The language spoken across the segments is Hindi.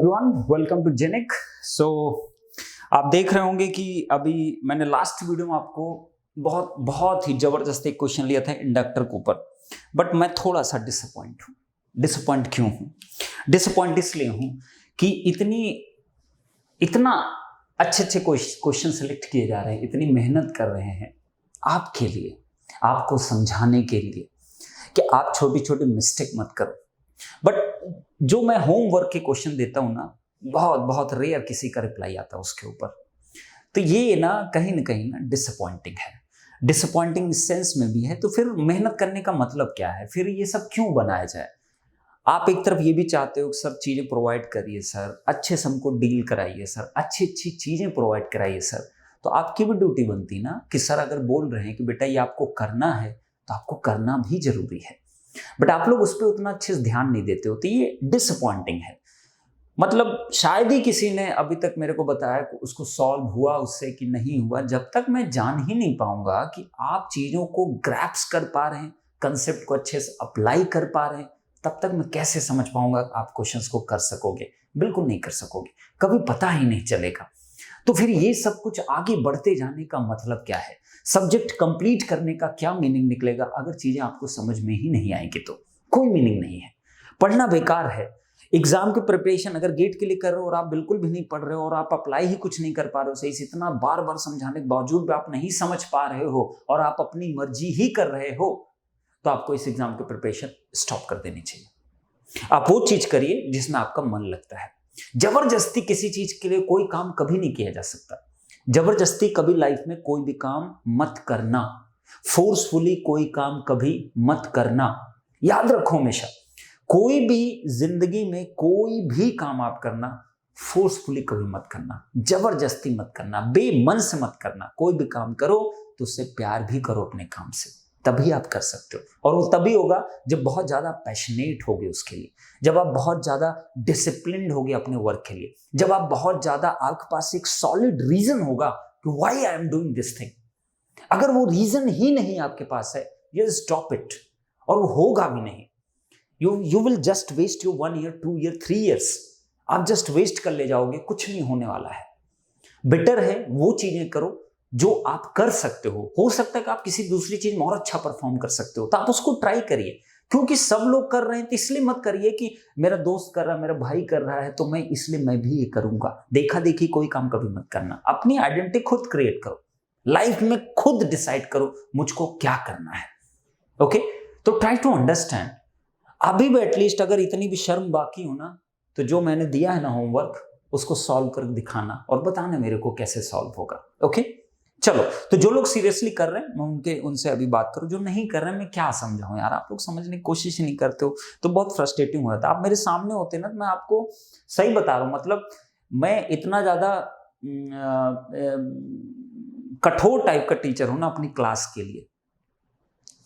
Everyone, welcome to genic. आप देख रहे होंगे कि अभी मैंने लास्ट वीडियो में आपको बहुत ही जबरदस्त एक क्वेश्चन लिया था इंडक्टर के ऊपर, बट मैं थोड़ा सा डिसअपॉइंट हूँ। डिसअपॉइंट क्यों हूँ? डिसअपॉइंट इसलिए हूँ कि इतना अच्छे क्वेश्चन सेलेक्ट किए जा रहे हैं, इतनी मेहनत कर रहे हैं आपके लिए, आपको समझाने के लिए कि आप छोटी छोटी मिस्टेक मत करो। बट जो मैं होमवर्क के क्वेश्चन देता हूं ना, बहुत रेयर किसी का रिप्लाई आता है उसके ऊपर। तो ये ना कहीं ना डिसअपॉइंटिंग है। डिसअपॉइंटिंग इस सेंस में भी है, तो फिर मेहनत करने का मतलब क्या है? फिर ये सब क्यों बनाया जाए? आप एक तरफ ये भी चाहते हो कि सर चीजें प्रोवाइड करिए, सर अच्छे से हमको डील कराइए, सर अच्छी चीजें प्रोवाइड कराइए सर। तो आपकी भी ड्यूटी बनती ना कि सर अगर बोल रहे हैं कि बेटा ये आपको करना है तो आपको करना भी जरूरी है। बट आप लोग उस पर उतना अच्छे से ध्यान नहीं देते हो, तो ये डिसअपॉइंटिंग है। मतलब शायद ही किसी ने अभी तक मेरे को बताया कि उसको सॉल्व हुआ उससे कि नहीं हुआ। जब तक मैं जान ही नहीं पाऊंगा कि आप चीजों को ग्रैप्स कर पा रहे हैं, कंसेप्ट को अच्छे से अप्लाई कर पा रहे हैं, तब तक मैं कैसे समझ पाऊंगा आप क्वेश्चंस को कर सकोगे? बिल्कुल नहीं कर सकोगे, कभी पता ही नहीं चलेगा। तो फिर ये सब कुछ आगे बढ़ते जाने का मतलब क्या है? सब्जेक्ट कंप्लीट करने का क्या मीनिंग निकलेगा अगर चीजें आपको समझ में ही नहीं आएंगी? तो कोई मीनिंग नहीं है, पढ़ना बेकार है। एग्जाम की प्रिपरेशन अगर गेट के लिए कर रहे हो और आप बिल्कुल भी नहीं पढ़ रहे हो और आप अप्लाई ही कुछ नहीं कर पा रहे हो सही से, इतना बार बार समझाने के बावजूद भी आप नहीं समझ पा रहे हो और आप अपनी मर्जी ही कर रहे हो, तो आपको इस एग्जाम की प्रिपरेशन स्टॉप कर देनी चाहिए। आप वो चीज करिए जिसमें आपका मन लगता है। जबरदस्ती किसी चीज के लिए कोई काम कभी नहीं किया जा सकता। जबरदस्ती कभी लाइफ में कोई भी काम मत करना। फोर्सफुली कोई काम कभी मत करना। याद रखो हमेशा, कोई भी जिंदगी में कोई भी काम आप करना, फोर्सफुली कभी मत करना, जबरदस्ती मत करना, बेमन से मत करना। कोई भी काम करो तो उससे प्यार भी करो अपने काम से, तभी आप कर सकते हो। और वो तभी होगा जब बहुत ज्यादा पैशनेट होगे उसके लिए, जब आप बहुत ज्यादा डिसिप्लिन्ड होगे अपने वर्क के लिए, जब आप बहुत ज्यादा आपके पास एक सॉलिड रीजन होगा कि why I am doing this thing. अगर वो रीजन ही नहीं आपके पास है, यू स्टॉप इट, और वो होगा भी नहीं। You will just waste your 1 year 2 year 3 years. आप जस्ट वेस्ट कर ले जाओगे, कुछ नहीं होने वाला है। बेटर है वो चीजें करो जो आप कर सकते हो सकता है कि आप किसी दूसरी चीज में और अच्छा परफॉर्म कर सकते हो, तो आप उसको ट्राई करिए। क्योंकि सब लोग कर रहे हैं तो इसलिए मत करिए कि मेरा दोस्त कर रहा है, मेरा भाई कर रहा है तो मैं इसलिए मैं भी ये करूंगा। देखा देखी कोई काम कभी मत करना। अपनी आइडेंटिटी खुद क्रिएट करो, लाइफ में खुद डिसाइड करो मुझको क्या करना है। ओके, तो ट्राई टू अंडरस्टैंड। अभी भी एटलीस्ट अगर इतनी भी शर्म बाकी हो ना, तो जो मैंने दिया है ना होमवर्क, उसको सॉल्व कर दिखाना और बताना मेरे को कैसे सॉल्व होगा। ओके, चलो। तो जो लोग सीरियसली कर रहे हैं मैं उनसे अभी बात करूं। जो नहीं कर रहे हैं मैं क्या समझाऊं यार? आप लोग समझने की कोशिश ही नहीं करते हो, तो बहुत फ्रस्ट्रेटिंग हो जाता है। आप मेरे सामने होते ना तो मैं आपको सही बता रहा हूं। मतलब मैं इतना ज्यादा कठोर टाइप का टीचर हूं ना अपनी क्लास के लिए।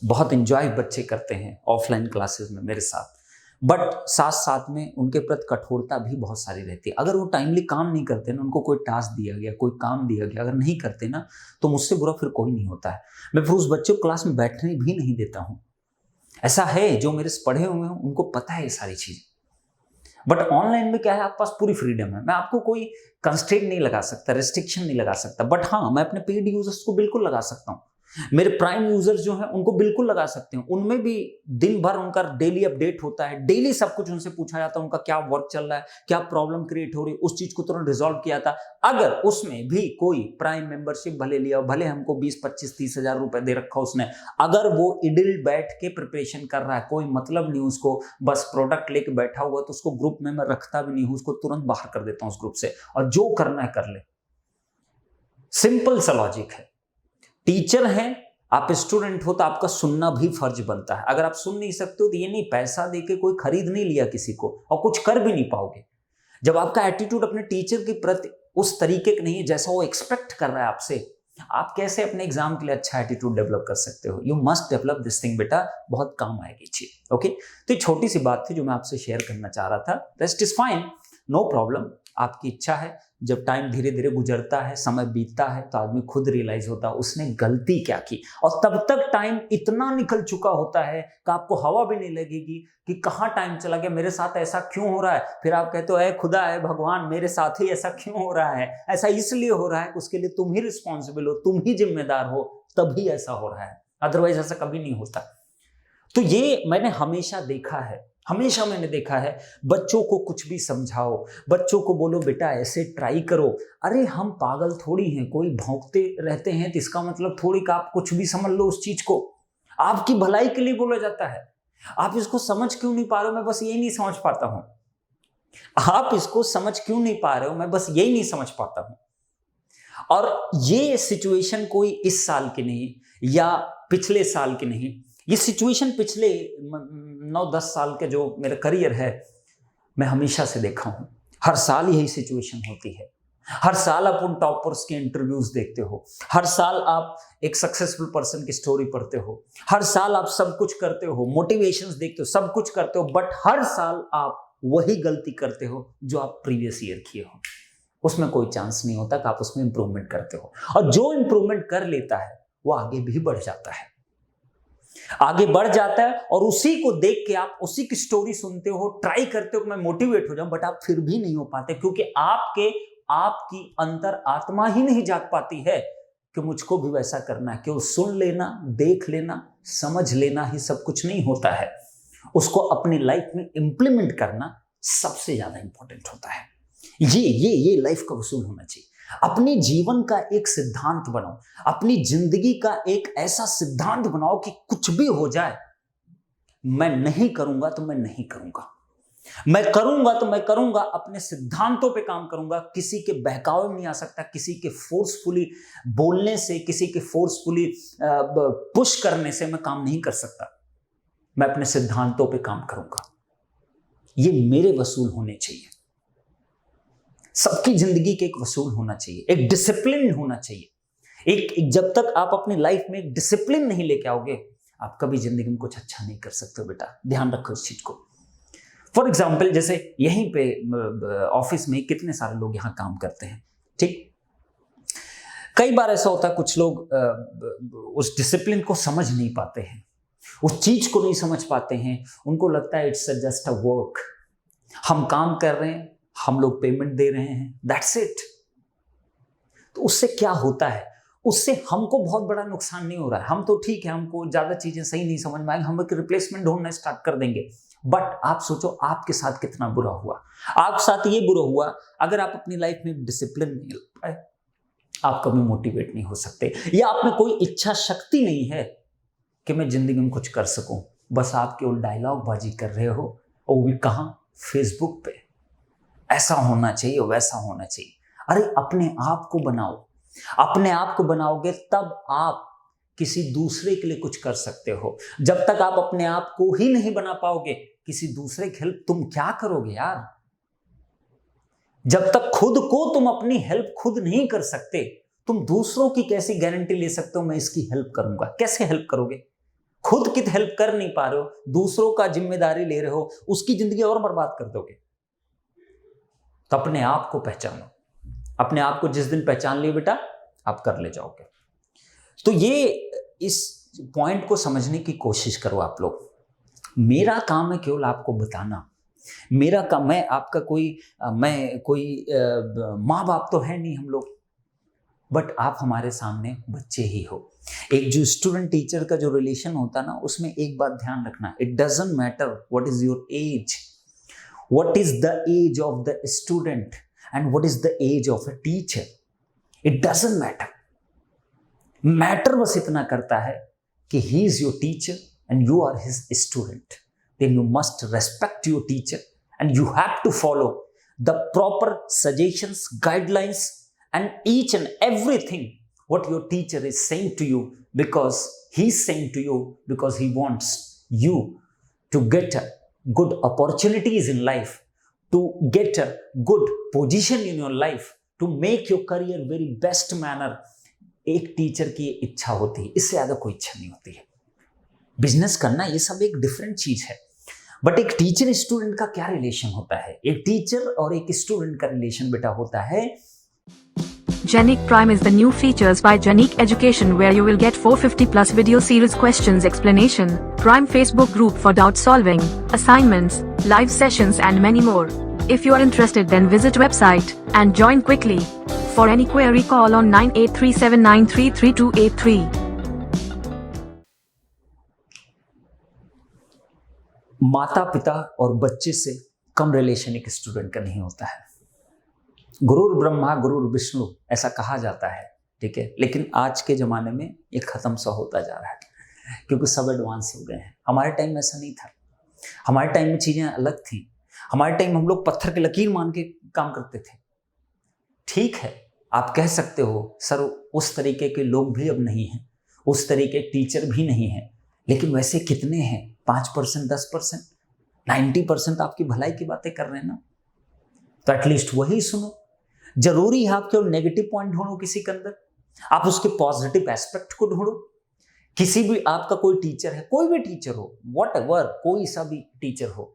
बहुत एंजॉय बच्चे करते हैं ऑफलाइन क्लासेस में मेरे साथ, बट साथ साथ में उनके प्रति कठोरता भी बहुत सारी रहती है। अगर वो टाइमली काम नहीं करते ना, उनको कोई टास्क दिया गया, कोई काम दिया गया, अगर नहीं करते ना, तो मुझसे बुरा फिर कोई नहीं होता है। मैं फिर उस बच्चे को क्लास में बैठने भी नहीं देता हूँ। ऐसा है, जो मेरे से पढ़े हुए हैं उनको पता है ये सारी चीजें। बट ऑनलाइन में क्या है, आपके पास पूरी फ्रीडम है। मैं आपको कोई कंस्ट्रेंट नहीं लगा सकता, रेस्ट्रिक्शन नहीं लगा सकता। बट हाँ, मैं अपने पेड यूजर्स को बिल्कुल लगा सकता हूँ। मेरे प्राइम यूजर्स जो हैं उनको बिल्कुल लगा सकते हैं। उनमें भी दिन भर उनका डेली अपडेट होता है, डेली सब कुछ उनसे पूछा जाता है, उनका क्या वर्क चल रहा है, क्या प्रॉब्लम क्रिएट हो रही है, उस चीज को तुरंत रिजॉल्व किया था। अगर उसमें भी कोई प्राइम मेंबरशिप भले लिया, भले हमको 20 25 30 हजार रुपए दे रखा उसने, अगर वो इडिल बैठ के प्रिपरेशन कर रहा है, कोई मतलब नहीं उसको, बस प्रोडक्ट लेके बैठा हुआ, तो उसको ग्रुप में मैं रखता भी नहीं हूं, उसको तुरंत बाहर कर देता हूं उस ग्रुप से, और जो करना है कर ले। सिंपल सा लॉजिक है। टीचर हैं, आप स्टूडेंट हो, तो आपका सुनना भी फर्ज बनता है। अगर आप सुन नहीं सकते हो तो ये नहीं, पैसा देके कोई खरीद नहीं लिया किसी को, और कुछ कर भी नहीं पाओगे। जब आपका एटीट्यूड अपने टीचर के प्रति उस तरीके का नहीं है जैसा वो एक्सपेक्ट कर रहा है आपसे, आप कैसे अपने एग्जाम के लिए अच्छा एटीट्यूड डेवलप कर सकते हो? You must develop this thing बेटा, बहुत काम आएगी चीज। ओके, तो ये छोटी सी बात थी जो मैं आपसे शेयर करना चाह रहा था। Rest is fine. No problem, आपकी इच्छा है। जब टाइम धीरे धीरे गुजरता है, समय बीतता है, तो आदमी खुद रियलाइज होता है उसने गलती क्या की, और तब तक टाइम इतना निकल चुका होता है कि आपको हवा भी नहीं लगेगी कि कहाँ टाइम चला गया, मेरे साथ ऐसा क्यों हो रहा है। फिर आप कहते हो, ऐ खुदा है भगवान, मेरे साथ ही ऐसा क्यों हो रहा है, ऐसा इसलिए हो रहा है कि उसके लिए तुम ही रिस्पॉन्सिबल हो, तुम ही जिम्मेदार हो, तभी ऐसा हो रहा है, अदरवाइज ऐसा कभी नहीं होता। तो ये मैंने हमेशा देखा है, हमेशा मैंने देखा है। बच्चों को कुछ भी समझाओ, बच्चों को बोलो बेटा ऐसे ट्राई करो, अरे हम पागल थोड़ी हैं, कोई भौंकते रहते हैं तो इसका मतलब थोड़ी कि आप कुछ भी समझ लो उस चीज को, आपकी भलाई के लिए बोला जाता है। आप इसको समझ क्यों नहीं पा रहे हो, मैं बस यही नहीं समझ पाता हूं। आप इसको समझ क्यों नहीं पा रहे हो, मैं बस यही नहीं समझ पाता हूं। और ये सिचुएशन कोई इस साल की नहीं या पिछले साल की नहीं, ये सिचुएशन पिछले 9-10 साल के जो मेरा करियर है, मैं हमेशा से देखा हूं। हर साल यही सिचुएशन होती है। हर साल आप उन टॉपर्स के इंटरव्यूज देखते हो, हर साल आप एक सक्सेसफुल पर्सन की स्टोरी पढ़ते हो, हर साल आप सब कुछ करते हो, मोटिवेशंस देखते हो, सब कुछ करते हो, बट हर साल आप वही गलती करते हो जो आप प्रीवियस ईयर किए हो। उसमें कोई चांस नहीं होता कि आप उसमें इंप्रूवमेंट करते हो। और जो इंप्रूवमेंट कर लेता है वो आगे भी बढ़ जाता है, आगे बढ़ जाता है, और उसी को देख के आप उसी की स्टोरी सुनते हो, ट्राई करते हो कि मैं मोटिवेट हो जाऊं, बट आप फिर भी नहीं हो पाते, क्योंकि आपकी अंतर आत्मा ही नहीं जाग पाती है कि मुझको भी वैसा करना है। केवल सुन लेना, देख लेना, समझ लेना ही सब कुछ नहीं होता है, उसको अपनी लाइफ में इंप्लीमेंट करना सबसे ज्यादा इंपॉर्टेंट होता है। ये लाइफ का वसूल होना चाहिए। अपने जीवन का एक सिद्धांत बनाओ, अपनी जिंदगी का एक ऐसा सिद्धांत बनाओ कि कुछ भी हो जाए, मैं नहीं करूंगा तो मैं नहीं करूंगा, मैं करूंगा तो मैं करूंगा, अपने सिद्धांतों पे काम करूंगा। किसी के बहकावे में नहीं आ सकता, किसी के फोर्सफुली बोलने से, किसी के फोर्सफुली पुश करने से मैं काम नहीं कर सकता। मैं अपने सिद्धांतों पे काम करूंगा। ये मेरे वसूल होने चाहिए। सबकी जिंदगी के एक वसूल होना चाहिए, एक डिसिप्लिन होना चाहिए। एक जब तक आप अपनी लाइफ में एक डिसिप्लिन नहीं लेके आओगे, आप कभी जिंदगी में कुछ अच्छा नहीं कर सकते हो। बेटा ध्यान रखो इस चीज को। फॉर एग्जाम्पल, जैसे यहीं पे ऑफिस में कितने सारे लोग यहाँ काम करते हैं, ठीक। कई बार ऐसा होता है कुछ लोग उस डिसिप्लिन को समझ नहीं पाते हैं, उस चीज को नहीं समझ पाते हैं। उनको लगता है इट्स जस्ट अ वर्क, हम काम कर रहे हैं, हम लोग पेमेंट दे रहे हैं, दैट्स इट। तो उससे क्या होता है, उससे हमको बहुत बड़ा नुकसान नहीं हो रहा है। हम तो ठीक है, हमको ज्यादा चीजें सही नहीं समझ में आएंगी, हम एक रिप्लेसमेंट ढूंढना स्टार्ट कर देंगे। बट आप सोचो आपके साथ कितना बुरा हुआ। आपके साथ ये बुरा हुआ, अगर आप अपनी लाइफ में डिसिप्लिन नहीं ले पाए, आप कभी मोटिवेट नहीं हो सकते, या आप में कोई इच्छा शक्ति नहीं है कि मैं जिंदगी में कुछ कर सकूं। बस आप केवल डायलॉग बाजी कर रहे हो, और वो भी कहां, फेसबुक पे। ऐसा होना चाहिए, वैसा होना चाहिए। अरे अपने आप को बनाओ, अपने आप को बनाओगे तब आप किसी दूसरे के लिए कुछ कर सकते हो। जब तक आप अपने आप को ही नहीं बना पाओगे, किसी दूसरे की हेल्प तुम क्या करोगे यार। जब तक खुद को तुम अपनी हेल्प खुद नहीं कर सकते, तुम दूसरों की कैसी गारंटी ले सकते हो मैं इसकी हेल्प करूंगा। कैसे हेल्प करोगे, खुद की हेल्प कर नहीं पा रहे हो, दूसरों का जिम्मेदारी ले रहे हो, उसकी जिंदगी और बर्बाद कर दोगे। तो अपने आप को पहचानो, अपने आप को जिस दिन पहचान लियो बेटा, आप कर ले जाओगे। तो ये इस पॉइंट को समझने की कोशिश करो आप लोग। मेरा काम है केवल आपको बताना, मेरा काम, मैं आपका कोई माँ बाप तो है नहीं हम लोग, बट आप हमारे सामने बच्चे ही हो। एक जो स्टूडेंट टीचर का जो रिलेशन होता है ना, उसमें एक बात ध्यान रखना, it doesn't matter what is your age, what is the age of the student and what is the age of a teacher. It doesn't matter. Matter बस इतना करता है कि he is your teacher and you are his student. Then you must respect your teacher and you have to follow the proper suggestions, guidelines and each and everything what your teacher is saying to you, because he is saying to you because he wants you to get good opportunities in life, to get a good position in your life, to make your career very best manner. एक टीचर की इच्छा होती है, इससे ज्यादा कोई इच्छा नहीं होती है। बिजनेस करना ये सब एक डिफरेंट चीज है, बट एक टीचर स्टूडेंट का क्या रिलेशन होता है? एक टीचर और एक स्टूडेंट का रिलेशन बेटा होता है Genic Prime is the new features by Genic Education where you will get 450 plus video series questions explanation, Prime Facebook group for doubt solving, assignments, live sessions and many more. If you are interested then visit website and join quickly. For any query call on 9837933283. माता पिता और बच्चे से कम रिलेशन एक स्टूडेंट का नहीं होता है। गुरुर ब्रह्मा गुरुर विष्णु ऐसा कहा जाता है, ठीक है, लेकिन आज के ज़माने में ये ख़त्म सा होता जा रहा है क्योंकि सब एडवांस हो गए हैं। हमारे टाइम में ऐसा नहीं था। हमारे टाइम में चीज़ें अलग थी। हमारे टाइम हम लोग पत्थर की लकीर मान के काम करते थे। ठीक है, आप कह सकते हो सर उस तरीके के लोग भी अब नहीं हैं, उस तरीके के टीचर भी नहीं हैं, लेकिन वैसे कितने हैं? 5%, 10%, 90% आपकी भलाई की बातें कर रहे हैं ना, तो एटलीस्ट वही सुनो। जरूरी है आप केवल नेगेटिव पॉइंट ढूंढो किसी के अंदर, आप उसके पॉजिटिव एस्पेक्ट को ढूंढो। किसी भी आपका कोई टीचर है, कोई भी टीचर हो, वॉट एवर, कोई सा भी टीचर हो,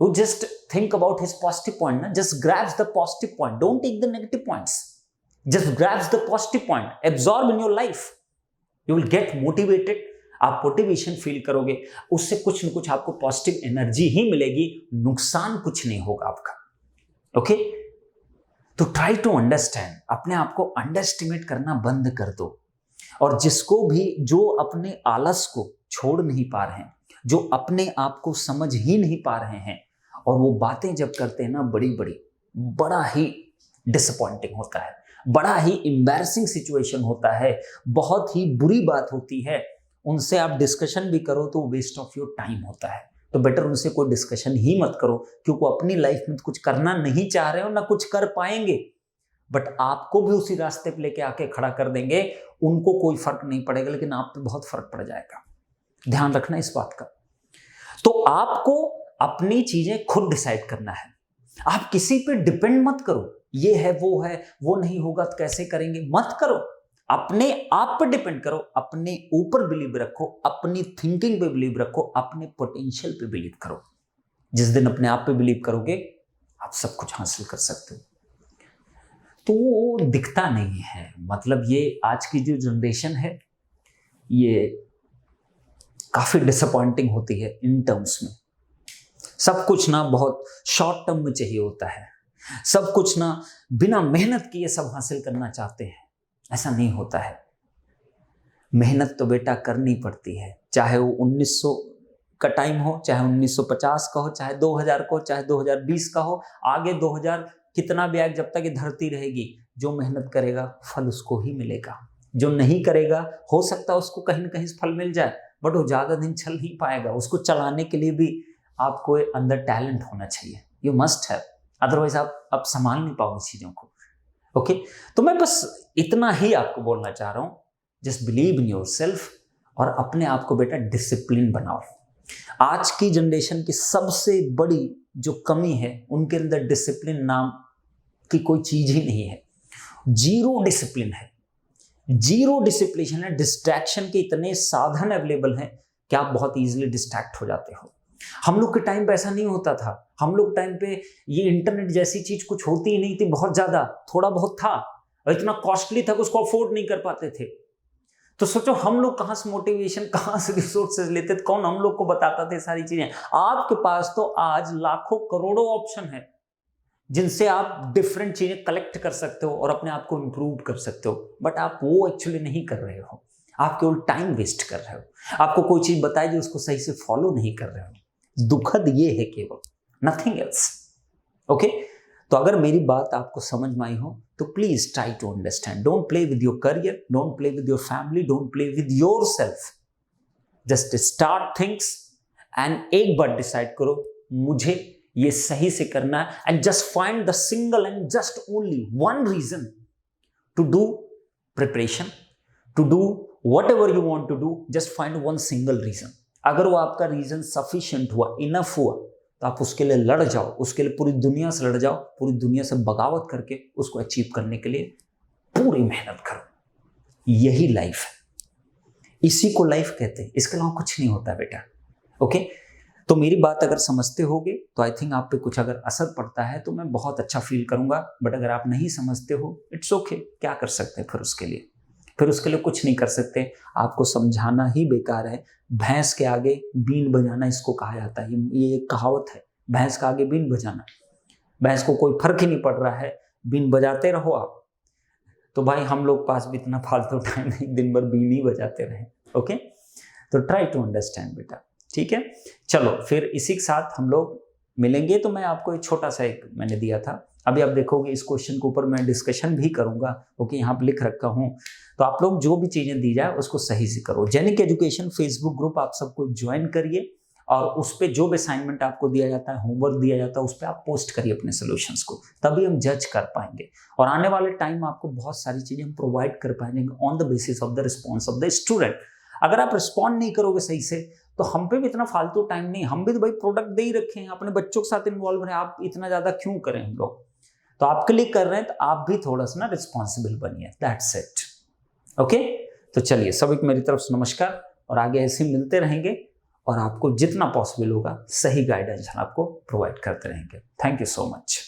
you just think about his positive point, na? Just grabs the positive point, don't take the negative points, just grabs the positive point, absorb in your life, you will get motivated, आप मोटिवेशन फील करोगे, उससे कुछ न कुछ आपको पॉजिटिव एनर्जी ही मिलेगी, नुकसान कुछ नहीं होगा आपका। ओके, तो ट्राई टू अंडरस्टैंड, अपने आप को अंडरस्टिमेट करना बंद कर दो। और जिसको भी जो अपने आलस को छोड़ नहीं पा रहे हैं, जो अपने आप को समझ ही नहीं पा रहे हैं, और वो बातें जब करते हैं ना बड़ी बड़ी, बड़ा ही डिसअपॉइंटिंग होता है, बड़ा ही एम्बैरसिंग सिचुएशन होता है, बहुत ही बुरी बात होती है। उनसे आप डिस्कशन भी करो तो वेस्ट ऑफ योर टाइम होता है। तो बेटर उनसे कोई डिस्कशन ही मत करो, क्योंकि वो अपनी लाइफ में कुछ करना नहीं चाह रहे हो, ना कुछ कर पाएंगे, बट आपको भी उसी रास्ते पे लेके आके खड़ा कर देंगे। उनको कोई फर्क नहीं पड़ेगा, लेकिन आप पे बहुत फर्क पड़ जाएगा। ध्यान रखना इस बात का। तो आपको अपनी चीजें खुद डिसाइड करना है। आप किसी पे डिपेंड मत करो, ये है, वो नहीं होगा तो कैसे करेंगे, मत करो। अपने आप पे डिपेंड करो, अपने ऊपर बिलीव रखो, अपनी थिंकिंग पे बिलीव रखो, अपने पोटेंशियल पे बिलीव करो। जिस दिन अपने आप पे बिलीव करोगे, आप सब कुछ हासिल कर सकते हो। तो वो दिखता नहीं है, मतलब ये आज की जो जनरेशन है ये काफी डिसअपॉइंटिंग होती है इन टर्म्स में। सब कुछ ना बहुत शॉर्ट टर्म में चाहिए होता है, सब कुछ ना बिना मेहनत किए सब हासिल करना चाहते हैं। ऐसा नहीं होता है। मेहनत तो बेटा करनी पड़ती है, चाहे वो 1900 का टाइम हो, चाहे 1950 का हो, चाहे 2000 का हो, चाहे 2020 का हो, आगे 2000 कितना भी आए, जब तक ये धरती रहेगी, जो मेहनत करेगा फल उसको ही मिलेगा। जो नहीं करेगा हो सकता है उसको कहीं ना कहीं फल मिल जाए, बट वो ज्यादा दिन चल नहीं पाएगा। उसको चलाने के लिए भी आपको अंदर टैलेंट होना चाहिए, यू मस्ट हैव, अदरवाइज आप संभाल नहीं पाओगे चीजों को। ओके, तो मैं बस इतना ही आपको बोलना चाह रहा हूं, जस्ट बिलीव इन योरसेल्फ और अपने आप को बेटा डिसिप्लिन बनाओ। आज की जनरेशन की सबसे बड़ी जो कमी है, उनके अंदर डिसिप्लिन नाम की कोई चीज ही नहीं है। जीरो डिसिप्लिन है, जीरो डिसिप्लिन है। डिस्ट्रैक्शन के इतने साधन अवेलेबल हैं कि आप बहुत इजीली डिस्ट्रैक्ट हो जाते हो। हम लोग के टाइम पे ऐसा नहीं होता था। हम लोग टाइम पे ये इंटरनेट जैसी चीज कुछ होती ही नहीं थी, बहुत ज्यादा, थोड़ा बहुत था, और इतना कॉस्टली था कि उसको अफोर्ड नहीं कर पाते थे। तो सोचो हम लोग कहां से मोटिवेशन, कहां से रिसोर्सेज लेते थे, कौन हम लोग को बताता थे सारी चीजें। आपके पास तो आज लाखों करोड़ों ऑप्शन है जिनसे आप डिफरेंट चीजें कलेक्ट कर सकते हो और अपने आप को इंप्रूव कर सकते हो, बट आप वो एक्चुअली नहीं कर रहे हो। आप केवल टाइम वेस्ट कर रहे हो। आपको कोई चीज बताई जो उसको सही से फॉलो नहीं कर रहे हो। दुखद ये है केवल, नथिंग एल्स। ओके, तो अगर मेरी बात आपको समझ में आई हो तो please try to understand. Don't play with your career, don't play with your family, don't play with yourself. Just start things and एक बार डिसाइड करो मुझे ये सही से करना है, and just find the single and just only one reason to do preparation, to do whatever you want to do. Just find one single reason. अगर वो आपका रीजन सफिशिएंट हुआ, इनफ हुआ, तो आप उसके लिए लड़ जाओ, उसके लिए पूरी दुनिया से लड़ जाओ, पूरी दुनिया से बगावत करके उसको अचीव करने के लिए पूरी मेहनत करो। यही लाइफ है, इसी को लाइफ कहते हैं, इसके अलावा कुछ नहीं होता बेटा। ओके, तो मेरी बात अगर समझते होगे तो आई थिंक आप पे कुछ अगर असर पड़ता है तो मैं बहुत अच्छा फील करूंगा। बट अगर आप नहीं समझते हो, इट्स ओके, क्या कर सकते हैं फिर उसके लिए कुछ नहीं कर सकते। आपको समझाना ही बेकार है। भैंस के आगे बीन बजाना इसको कहा जाता है। ये एक कहावत है, भैंस के आगे बीन बजाना। भैंस को कोई फर्क ही नहीं पड़ रहा है, बीन बजाते रहो आप। तो भाई हम लोग पास भी इतना फालतू टाइम है, दिन भर बीन ही बजाते रहे। ओके, तो ट्राई टू अंडरस्टैंड बेटा, ठीक है। चलो फिर इसी के साथ हम लोग मिलेंगे। तो मैं आपको एक छोटा सा एक मैंने दिया था, अभी आप देखोगे इस क्वेश्चन के ऊपर मैं डिस्कशन भी करूंगा। ओके, यहाँ पर लिख रखा हूँ, तो आप लोग जो भी चीजें दी जाए उसको सही से करो। जेनिक एजुकेशन फेसबुक ग्रुप आप सबको ज्वाइन करिए और उस पर जो भी असाइनमेंट आपको दिया जाता है, होमवर्क दिया जाता है, उस पर आप पोस्ट करिए अपने सोल्यूशंस को, तभी हम जज कर पाएंगे। और आने वाले टाइम में आपको बहुत सारी चीजें हम प्रोवाइड कर पाएंगे on the basis of the response of the student. अगर आप रिस्पॉन्ड नहीं करोगे सही से तो हम पे भी इतना फालतू टाइम नहीं, हम भी तो भाई प्रोडक्ट दे ही रखे हैं, अपने बच्चों के साथ इन्वॉल्व रहे, आप इतना ज्यादा क्यों करें हम लोग। तो आपके लिए कर रहे हैं तो आप भी थोड़ा सा ना रिस्पॉन्सिबल बनिए, दैट्स इट। ओके, तो चलिए सभी को मेरी तरफ से नमस्कार, और आगे ऐसे मिलते रहेंगे और आपको जितना पॉसिबल होगा सही गाइडेंस हम आपको प्रोवाइड करते रहेंगे। Thank you so much.